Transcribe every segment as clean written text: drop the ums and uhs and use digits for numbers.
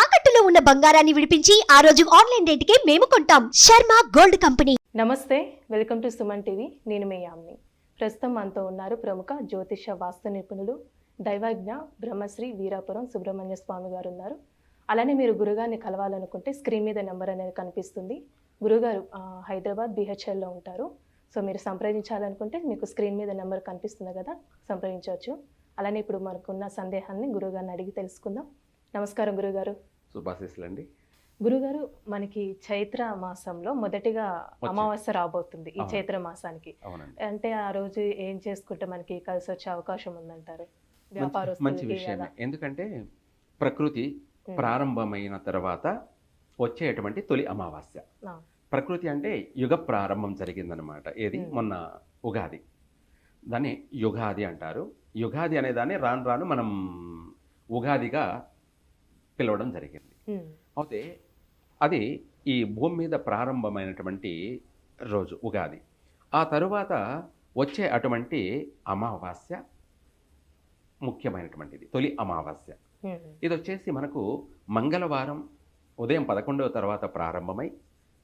తాకట్టులో ఉన్న బంగారాన్ని విడిపించి ఆ రోజు ఆన్లైన్ రేటుకే మేము కొంటాం. Sharma gold company. నమస్తే, వెల్కమ్ టు సుమన్ టీవీ. నేను మీ యామ్ని. ప్రస్తుతం మనతో ఉన్నారు ప్రముఖ జ్యోతిష వాస్తు నిపుణులు దైవజ్ఞ బ్రహ్మశ్రీ వీరాపురం సుబ్రహ్మణ్య స్వామి గారు ఉన్నారు. అలానే మీరు గురుగారిని కలవాలనుకుంటే స్క్రీన్ మీద నెంబర్ అనేది కనిపిస్తుంది. గురుగారు హైదరాబాద్ BHLలో ఉంటారు. సో మీరు సంప్రదించాలనుకుంటే మీకు స్క్రీన్ మీద నెంబర్ కనిపిస్తుంది కదా, సంప్రదించవచ్చు. అలానే ఇప్పుడు మనకున్న సందేహాన్ని గురుగారిని అడిగి తెలుసుకుందాం. నమస్కారం గురుగారు. శుభాశీస్సులండి. గురుగారు, మనకి చైత్ర మాసంలో మొదటిగా అమావాస్య రాబోతుంది ఈ చైత్ర మాసానికి. అంటే ఆ రోజు ఏం చేసుకుంటే మనకి కలిసి వచ్చే అవకాశం ఉందంటారు? మంచి విషయమే. ఎందుకంటే ప్రకృతి ప్రారంభమైన తర్వాత వచ్చేటువంటి తొలి అమావాస్య. ప్రకృతి అంటే యుగ ప్రారంభం జరిగిందనమాట. ఏది మొన్న ఉగాది, దాన్ని యుగాది అంటారు. యుగాది అనే దాన్ని రాను రాను మనం ఉగాదిగా పిలవడం జరిగింది. అయితే అది ఈ భూమి మీద ప్రారంభమైనటువంటి రోజు ఉగాది. ఆ తరువాత వచ్చే అటువంటి అమావాస్య ముఖ్యమైనటువంటిది, తొలి అమావాస్య. ఇది వచ్చేసి మనకు మంగళవారం ఉదయం 11వ తర్వాత ప్రారంభమై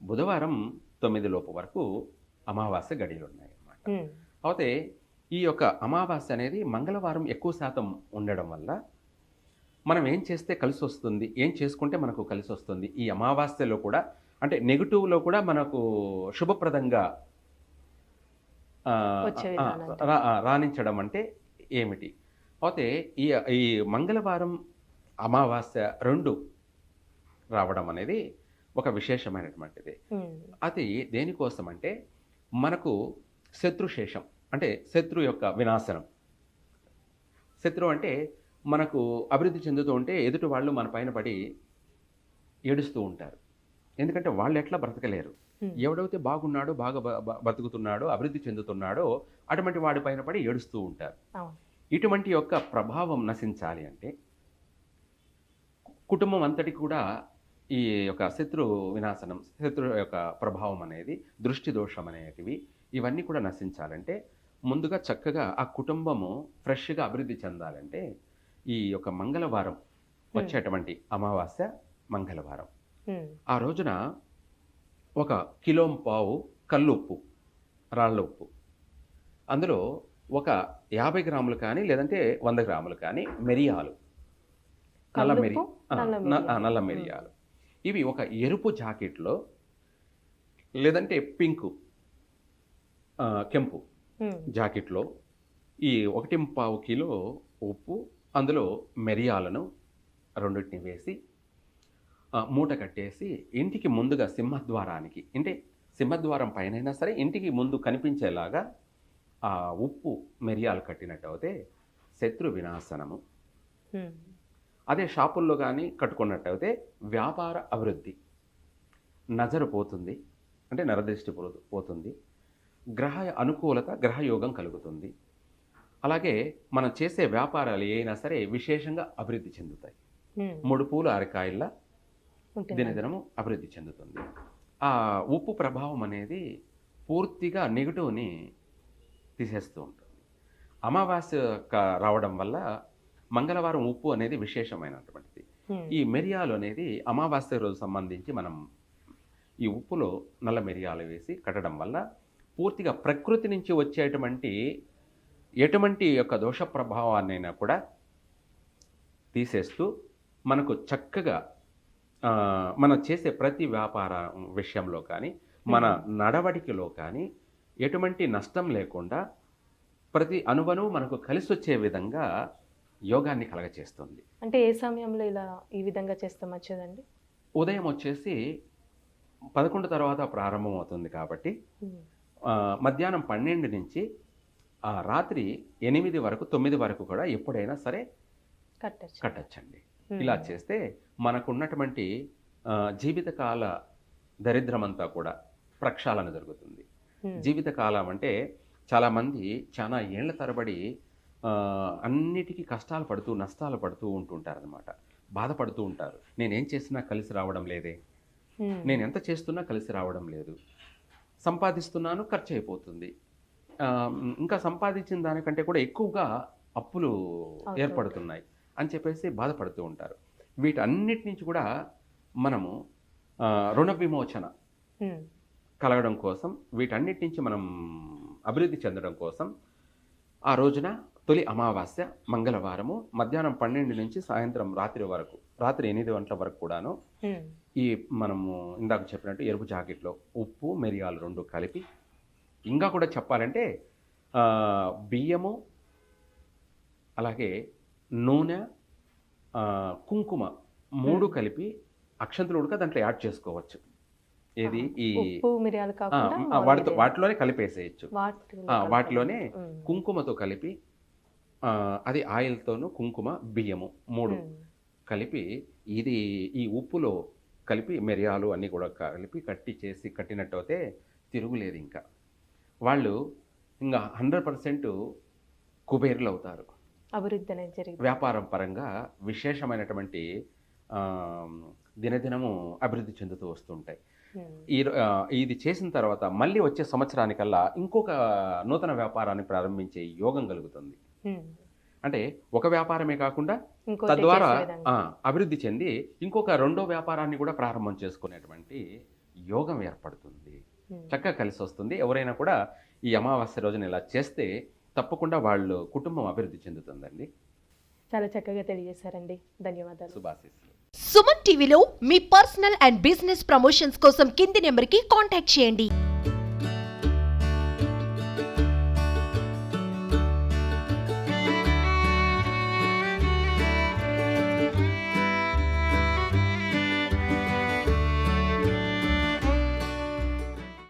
బుధవారం 9 లోపు వరకు అమావాస్య గడియలు ఉన్నాయి అన్నమాట. అయితే ఈ యొక్క అమావాస్య అనేది మంగళవారం ఎక్కువ శాతం ఉండడం వల్ల మనం ఏం చేస్తే కలిసి వస్తుంది, ఏం చేసుకుంటే మనకు కలిసి వస్తుంది, ఈ అమావాస్యలో కూడా అంటే నెగిటివ్లో కూడా మనకు శుభప్రదంగా రాణించడం అంటే ఏమిటి? అయితే ఈ మంగళవారం అమావాస్య 2 రావడం అనేది ఒక విశేషమైనటువంటిది. అది దేనికోసం అంటే మనకు శత్రుశేషం అంటే శత్రు యొక్క వినాశనం. శత్రు అంటే మనకు అభివృద్ధి చెందుతూ ఉంటే ఎదుటి వాళ్ళు మన పైన పడి ఏడుస్తూ ఉంటారు. ఎందుకంటే వాళ్ళు ఎట్లా బ్రతకలేరు. ఎవడైతే బాగున్నాడో, బాగా బ్రతుకుతున్నాడో, అభివృద్ధి చెందుతున్నాడో అటువంటి వాడి పైన పడి ఏడుస్తూ ఉంటారు. ఇటువంటి యొక్క ప్రభావం నశించాలి అంటే కుటుంబం అంతటి కూడా ఈ యొక్క శత్రు వినాశనం, శత్రు యొక్క ప్రభావం అనేది, దృష్టి దోషం అనేటివి ఇవన్నీ కూడా నశించాలంటే ముందుగా చక్కగా ఆ కుటుంబము ఫ్రెష్గా అభివృద్ధి చెందాలంటే ఈ యొక్క మంగళవారం వచ్చేటువంటి అమావాస్య మంగళవారం, ఆ రోజున 1 కిలో పావు కల్లుప్పు, రాళ్ళ ఉప్పు, అందులో 50 గ్రాములు కానీ లేదంటే 100 గ్రాములు కానీ మిరియాలు, నల్ల మిరియాలు, ఇవి ఒక ఎరుపు జాకెట్లో లేదంటే పింకు కెంపు జాకెట్లో ఈ 1.25 కిలో ఉప్పు, అందులో మిరియాలను 2 వేసి మూట కట్టేసి ఇంటికి ముందుగా సింహద్వారానికి, అంటే సింహద్వారం పైనైనా సరే ఇంటికి ముందు కనిపించేలాగా ఆ ఉప్పు మిరియాలు కట్టినట్టు అయితే శత్రు వినాశనము. అదే షాపుల్లో కానీ కట్టుకున్నట్టు అయితే వ్యాపార అభివృద్ధి, నజరు పోతుంది అంటే నరదృష్టి పోతుంది, గ్రహ అనుకూలత, గ్రహయోగం కలుగుతుంది. అలాగే మనం చేసే వ్యాపారాలు ఏమైనా సరే విశేషంగా అభివృద్ధి చెందుతాయి. 3 పూలు 6 కాయల్లా దినదినము అభివృద్ధి చెందుతుంది. ఆ ఉప్పు ప్రభావం అనేది పూర్తిగా నెగిటివ్ని తీసేస్తూ ఉంటుంది. అమావాస్య రావడం వల్ల మంగళవారం ఉప్పు అనేది విశేషమైనటువంటిది. ఈ మిరియాలు అనేది అమావాస్య రోజు సంబంధించి మనం ఈ ఉప్పులో నల్ల మిరియాలు వేసి కట్టడం వల్ల పూర్తిగా ప్రకృతి నుంచి వచ్చేటువంటి ఎటువంటి యొక్క దోష ప్రభావాన్నైనా కూడా తీసేస్తూ మనకు చక్కగా మనం చేసే ప్రతి వ్యాపార విషయంలో కానీ మన నడవడికలో కానీ ఎటువంటి నష్టం లేకుండా ప్రతి అనువను మనకు కలిసి వచ్చే విధంగా యోగాన్ని కలగచేస్తుంది. అంటే ఏ సమయంలో ఇలా ఈ విధంగా చేస్తే మంచిదండి? ఉదయం వచ్చేసి 11 తర్వాత ప్రారంభం అవుతుంది కాబట్టి మధ్యాహ్నం 12 నుంచి రాత్రి 8 వరకు 9 వరకు కూడా ఎప్పుడైనా సరే కట్టచ్చండి. ఇలా చేస్తే మనకున్నటువంటి జీవితకాల దరిద్రమంతా కూడా ప్రక్షాళన జరుగుతుంది. జీవితకాలం అంటే చాలామంది చాలా ఏళ్ల తరబడి అన్నిటికీ కష్టాలు పడుతూ నష్టాలు పడుతూ ఉంటుంటారు అనమాట. బాధపడుతూ ఉంటారు. నేనేం చేసినా కలిసి రావడం లేదే, నేను ఎంత చేస్తున్నా కలిసి రావడం లేదు, సంపాదిస్తున్నాను ఖర్చు అయిపోతుంది, ఇంకా సంపాదించిన దానికంటే కూడా ఎక్కువగా అప్పులు ఏర్పడుతున్నాయి అని చెప్పేసి బాధపడుతూ ఉంటారు. వీటన్నిటి నుంచి కూడా మనము రుణ విమోచన ఉమ్, కలగడం కోసం, వీటన్నిటి నుంచి మనం అభివృద్ధి చెందడం కోసం ఆ రోజున తొలి అమావాస్య మంగళవారము మధ్యాహ్నం 12 నుంచి సాయంత్రం రాత్రి 8 గంటల వరకు కూడాను ఉమ్, ఈ మనము ఇందాక చెప్పినట్టు ఎరుపు జాకెట్లో ఉప్పు మిరియాలు 2 కలిపి, ఇంకా కూడా చెప్పాలంటే బియ్యము అలాగే నూనె కుంకుమ 3 కలిపి అక్షంతలు ఉడక దాంట్లో యాడ్ చేసుకోవచ్చు. ఏది ఈ ఉప్పు మిరియాలు కాకుండా వాటిలోనే కలిపేసేయచ్చు. వాటిలోనే ఉమ్, కుంకుమతో కలిపి అది ఆయిల్తోనూ కుంకుమ బియ్యము 3 ఉమ్, కలిపి ఇది ఈ ఉప్పులో కలిపి మిరియాలు అన్నీ కూడా కలిపి కట్టినట్టు అయితే తిరుగులేదు. ఇంకా వాళ్ళు ఇంకా 100% కుబేరులు అవుతారు. అభివృద్ధి అనేది జరిగింది. వ్యాపారం పరంగా విశేషమైనటువంటి దినదినము అభివృద్ధి చెందుతూ వస్తుంటాయి. ఉమ్, ఇది చేసిన తర్వాత మళ్ళీ వచ్చే సంవత్సరానికల్లా ఇంకొక నూతన వ్యాపారాన్ని ప్రారంభించే యోగం కలుగుతుంది. ఉమ్, అంటే ఒక వ్యాపారమే కాకుండా ఇంకోటి తద్వారా చేసే విధంగా. అభివృద్ధి చెంది ఇంకొక రెండో వ్యాపారాన్ని కూడా ప్రారంభం చేసుకునేటువంటి యోగం ఏర్పడుతుంది. ఉమ్, చక్కగా కలిసి వస్తుంది. ఎవరైనా కూడా ఈ అమావాస్య రోజున ఇలా చేస్తే తప్పకుండా వాళ్ళు కుటుంబం అభివృద్ధి చెందుతుందండి. చాలా చక్కగా తెలియజేశారండి. ధన్యవాదాలు. శుభాశీస్సులు. సుమన్ టీవీలో మీ పర్సనల్ అండ్ బిజినెస్ ప్రమోషన్స్ కోసం కింది నెంబర్కి కాంటాక్ట్ చేయండి.